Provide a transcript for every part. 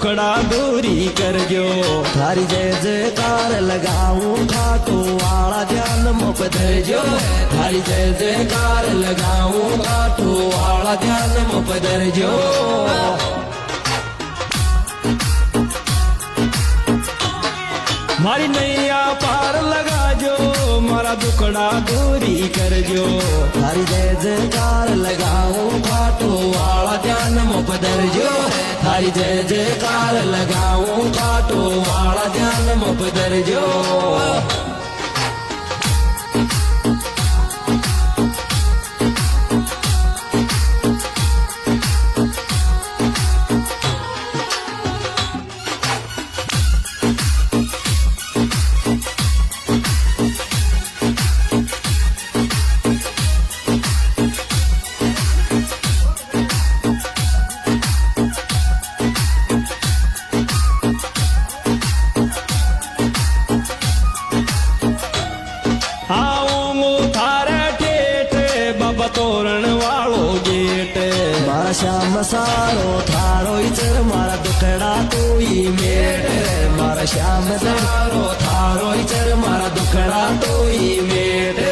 दुखड़ा दूरी करजो। थारी जय जयकार लगाऊं खाटू वाला ध्यान मुप धरजो। थारी जय जयकार लगाऊं खाटू वाला ध्यान मुप धरजो। मारी नैया पार लगाजो, मारा दुखड़ा दूरी करजो। थारी जय जयकार लगाऊं खाटू वाला ध्यान मुप धरजो। थारी जय जयकार लगाऊं खाटू वाला ध्यान मुप धरजो। तोरण वालो गेट मारा श्याम सारो थारो इचर मारा दुखड़ा तू ही मेट। मारा श्याम सारो थारो इचर मारा दुखड़ा तू ही मेट।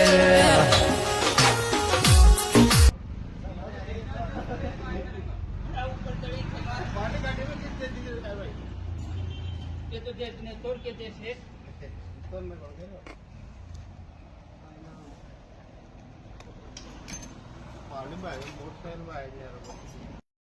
Paling baik, motor baik ya.